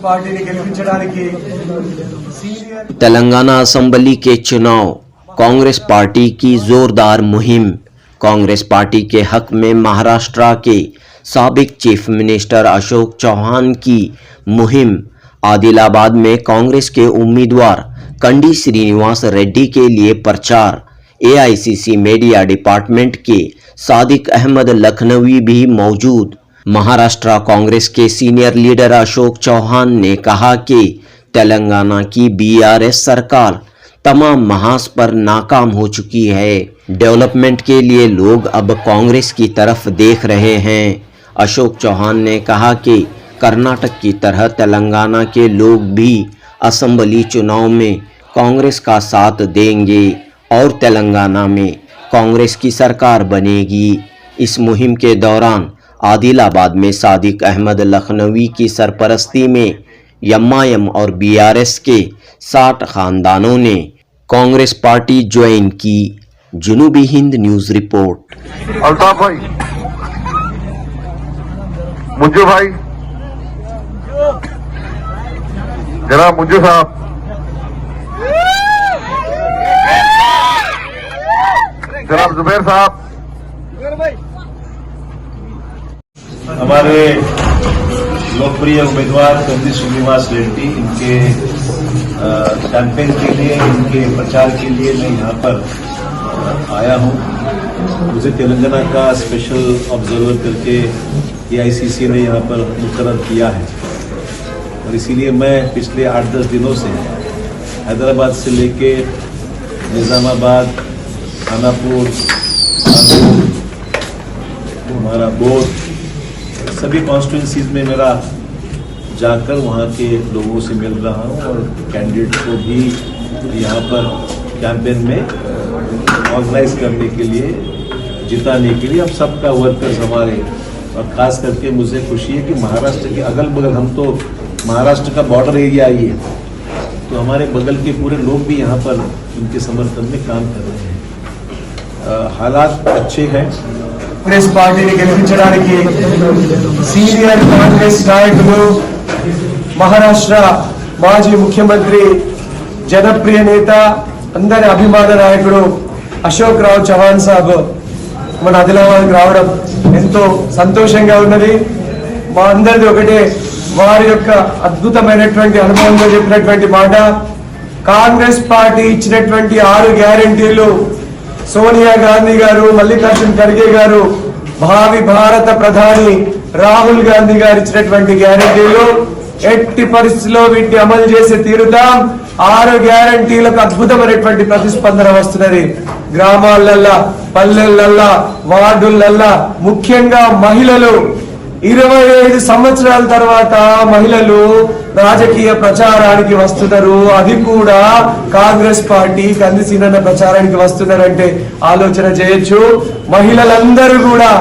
పార్టీని గెలిపించడానికి तेलंगाना असेंबली के चुनाव, कांग्रेस पार्टी की जोरदार मुहिम। कांग्रेस पार्टी के हक में महाराष्ट्र के साबिक चीफ मिनिस्टर अशोक चौहान की मुहिम। आदिलाबाद में कांग्रेस के उम्मीदवार कंडी श्रीनिवास रेड्डी के लिए प्रचार। एआईसीसी मीडिया डिपार्टमेंट के सादिक अहमद लखनवी भी मौजूद। महाराष्ट्र कांग्रेस के सीनियर लीडर अशोक चौहान ने कहा कि तेलंगाना की बीआरएस सरकार तमाम महाज पर नाकाम हो चुकी है। डेवलपमेंट के लिए लोग अब कांग्रेस की तरफ देख रहे हैं। अशोक चौहान ने कहा कि कर्नाटक की तरह तेलंगाना के लोग भी असेंबली चुनाव में कांग्रेस का साथ देंगे और तेलंगाना में कांग्रेस की सरकार बनेगी। इस मुहिम के दौरान आदिलाबाद में सादिक अहमद लखनवी की सरपरस्ती में एमआईएम और बीआरएस के 60 खानदानों ने कांग्रेस पार्टी ज्वाइन की। जुनूबी हिंद न्यूज रिपोर्ट। अल्ताफ भाई, मुंजू भाई, जनाब मुंजू साहब, जनाब जुबैर साहब, हमारे लोकप्रिय उम्मीदवार कंडी श्रीनिवास रेड्डी, इनके कैंपेन के लिए, इनके प्रचार के लिए मैं यहाँ पर आया हूँ। मुझे तेलंगाना का स्पेशल ऑब्जर्वर करके एआईसीसी ने यहाँ पर मुकर्रर किया है और इसीलिए मैं पिछले 8-10 दिनों से हैदराबाद से लेके निज़ामाबाद, खानापुर, हमारा बोध, सभी कॉन्स्टिट्यूंसीज में मेरा जाकर वहाँ के लोगों से मिल रहा हूँ और कैंडिडेट को भी यहाँ पर कैंपेन में ऑर्गेनाइज करने के लिए, जिताने के लिए अब सबका वर्कर्स हमारे, और ख़ास करके मुझे खुशी है कि महाराष्ट्र के अगल बगल, हम तो महाराष्ट्र का बॉर्डर एरिया ही है, तो हमारे बगल के पूरे लोग भी यहाँ पर उनके समर्थन में काम कर रहे हैं। हालात अच्छे हैं। కాంగ్రెస్ పార్టీని గెలిపించడానికి సీనియర్ కాంగ్రెస్ నాయకులు, మహారాష్ట్ర మాజీ ముఖ్యమంత్రి, జనప్రియ నేత, అందరి అభిమాన నాయకుడు అశోక్ రావు చౌహాన్ సాబ్ మన ఆదిలాబాద్కి రావడం ఎంతో సంతోషంగా ఉన్నది. మా అందరిది ఒకటే, వారి యొక్క అద్భుతమైనటువంటి అనుభవంలో చెప్పినటువంటి మాట, కాంగ్రెస్ పార్టీ ఇచ్చినటువంటి 6 గ్యారెంటీలు సోనియా గాంధీ గారు, మల్లికార్జున్ ఖర్గే గారు, భావి భారత ప్రధాని రాహుల్ గాంధీ గారు ఇచ్చినటువంటి గ్యారెంటీలు ఎట్టి పరిస్థితుల్లో వీటిని అమలు చేసి తీరుతాం. 6 గ్యారెంటీలకు అద్భుతమైనటువంటి ప్రతిస్పందన వస్తున్నది. గ్రామాలల్లా, పల్లెలల్లా, వార్డులల్లా, ముఖ్యంగా మహిళలు 25 సంవత్సరాల తర్వాత మహిళలు రాజకీయ ప్రచారానికి వస్తున్నారు. అది కూడా కాంగ్రెస్ పార్టీ కంది సీనన్న ప్రచారానికి వస్తున్నారంటే ఆలోచన చేయొచ్చు. మహిళలందరూ కూడా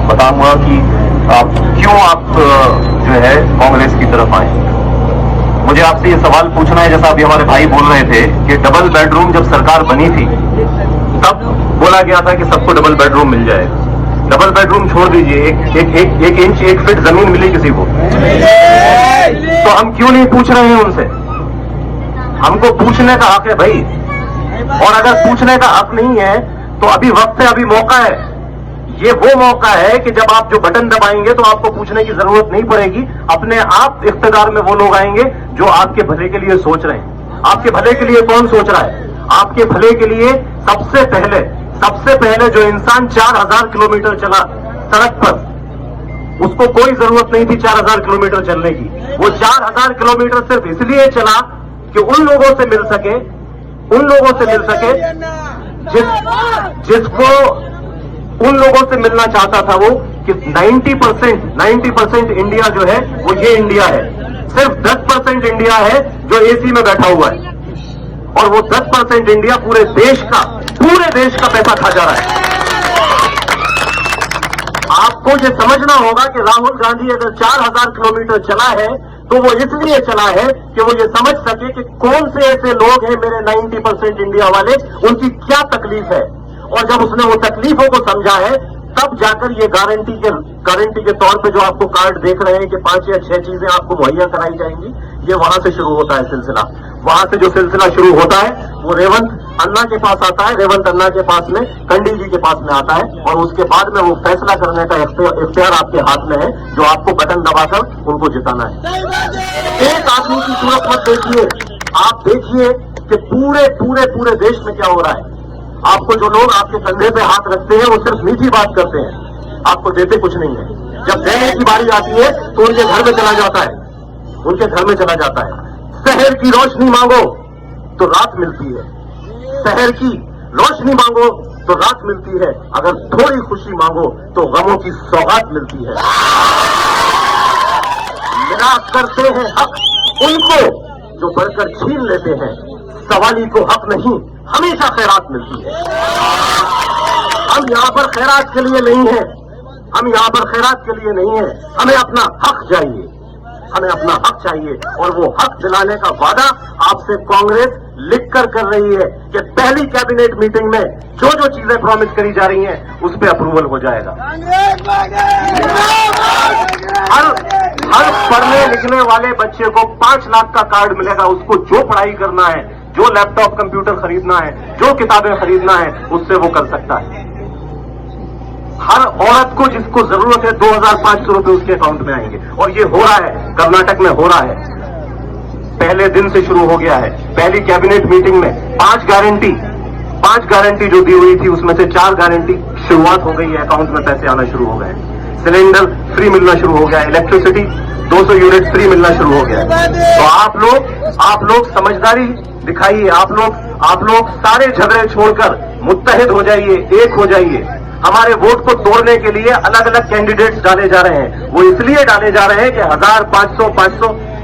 बताऊंगा कि क्यों आप जो है कांग्रेस की तरफ आए। मुझे आपसे ये सवाल पूछना है, जैसा अभी हमारे भाई बोल रहे थे कि डबल बेडरूम जब सरकार बनी थी तब बोला गया था कि सबको डबल बेडरूम मिल जाएगा। डबल बेडरूम छोड़ दीजिए, एक इंच 1 फीट जमीन मिली किसी को, तो हम क्यों नहीं पूछ रहे हैं उनसे? हमको पूछने का हक है भाई, और अगर पूछने का हक नहीं है तो अभी वक्त है, अभी मौका है। ये वो मौका है कि जब आप जो बटन दबाएंगे तो आपको पूछने की जरूरत नहीं पड़ेगी। अपने आप इख्तियार में वो लोग आएंगे जो आपके भले के लिए सोच रहे हैं। आपके भले के लिए कौन सोच रहा है? आपके भले के लिए सबसे पहले जो इंसान 4000 किलोमीटर चला सड़क पर, उसको कोई जरूरत नहीं थी 4000 किलोमीटर चलने की। वो 4000 किलोमीटर सिर्फ इसलिए चला कि उन लोगों से मिल सके जिसको उन लोगों से मिलना चाहता था वो, कि 90% इंडिया जो है वो ये इंडिया है। सिर्फ 10% इंडिया है जो एसी में बैठा हुआ है, और वो 10% इंडिया पूरे देश का पैसा खा जा रहा है। आपको ये समझना होगा कि राहुल गांधी अगर 4000 किलोमीटर चला है तो वो इसलिए चला है कि वो ये समझ सके कि कौन से ऐसे लोग हैं मेरे 90% इंडिया वाले, उनकी क्या तकलीफ है। और जब उसने वो तकलीफों को समझा है तब जाकर ये गारंटी के गारंटी के तौर पे जो आपको कार्ड देख रहे हैं कि 5 या 6 चीजें आपको मुहैया कराई जाएंगी, ये वहां से शुरू होता है सिलसिला। वहां से जो सिलसिला शुरू होता है वो रेवंत अन्ना के पास आता है, रेवंत अन्ना के पास में कंडी जी के पास में आता है, और उसके बाद में वो फैसला करने का इख्तियार आपके हाथ में है, जो आपको बटन दबाकर उनको जिताना है। एक आदमी की सूरत मत देखिए, आप देखिए कि पूरे पूरे पूरे देश में क्या हो रहा है। आपको जो लोग आपके कंधे पे हाथ रखते हैं वो सिर्फ मीठी बात करते हैं, आपको देते कुछ नहीं है। जब देने की बारी आती है तो उनके घर में चला जाता है, उनके घर में चला जाता है। शहर की रोशनी मांगो तो रात मिलती है, शहर की रोशनी मांगो तो रात मिलती है, अगर थोड़ी खुशी मांगो तो गमों की सौगात मिलती है। निराश करते हैं हक उनको जो बढ़कर छीन लेते हैं, सवाली को हक नहीं हमेशा खैरात मिलती है। हम यहाँ पर खैरात के लिए नहीं है, हम यहाँ पर खैरात के लिए नहीं है, हमें अपना हक चाहिए, हमें अपना हक चाहिए, और वो हक दिलाने का वादा आपसे कांग्रेस लिखकर कर रही है कि पहली कैबिनेट मीटिंग में जो जो चीजें प्रॉमिस करी जा रही हैं उस पर अप्रूवल हो जाएगा। हर पढ़ने लिखने वाले बच्चे को 5 लाख का कार्ड मिलेगा, उसको जो पढ़ाई करना है, जो लैपटॉप कंप्यूटर खरीदना है, जो किताबें खरीदना है, उससे वो कर सकता है। हर औरत को जिसको जरूरत है 2500 रुपए उसके अकाउंट में आएंगे, और ये हो रहा है, कर्नाटक में हो रहा है, पहले दिन से शुरू हो गया है। पहली कैबिनेट मीटिंग में 5 गारंटी जो दी हुई थी उसमें से 4 गारंटी शुरुआत हो गई है, अकाउंट में पैसे आना शुरू हो गए। सिलेंडर फ्री मिलना शुरू हो गया है, इलेक्ट्रिसिटी 200 यूनिट फ्री मिलना शुरू हो गया है। तो आप लोग समझदारी दिखाइए, आप लोग सारे झगड़े छोड़कर मुत्तहिद हो जाइए, एक हो जाइए। हमारे वोट को तोड़ने के लिए अलग अलग कैंडिडेट्स डाले जा रहे हैं, वो इसलिए डाले जा रहे हैं कि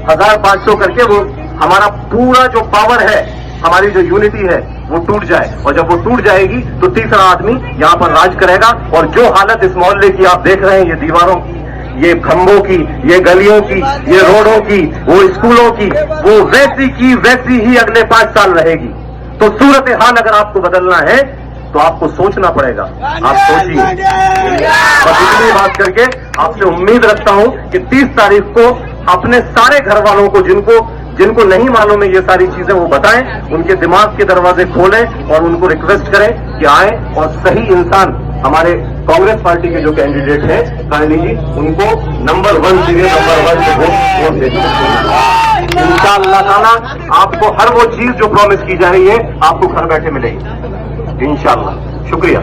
1500 करके वो हमारा पूरा जो पावर है, हमारी जो यूनिटी है वो टूट जाए, और जब वो टूट जाएगी तो तीसरा आदमी यहाँ पर राज करेगा। और जो हालत इस मोहल्ले की आप देख रहे हैं, ये दीवारों की, ये खंभों की, ये गलियों की, ये रोडों की, वो स्कूलों की, वो वैसी की वैसी ही अगले 5 साल रहेगी। तो सूरत हाल अगर आपको बदलना है तो आपको सोचना पड़ेगा, आप सोचिए। बस इतनी बात करके आपसे उम्मीद रखता हूं कि 30 तारीख को अपने सारे घर वालों को, जिनको नहीं मालूम है ये सारी चीजें, वो बताएं, उनके दिमाग के दरवाजे खोलें और उनको रिक्वेस्ट करें कि आए और सही इंसान, हमारे कांग्रेस पार्टी के जो कैंडिडेट हैं काली जी, उनको नंबर 1 पे वोट दें। इंशाअल्लाह ताला आपको हर वो चीज जो प्रॉमिस की जा रही है आपको घर बैठे मिलेगी इंशाअल्लाह। शुक्रिया।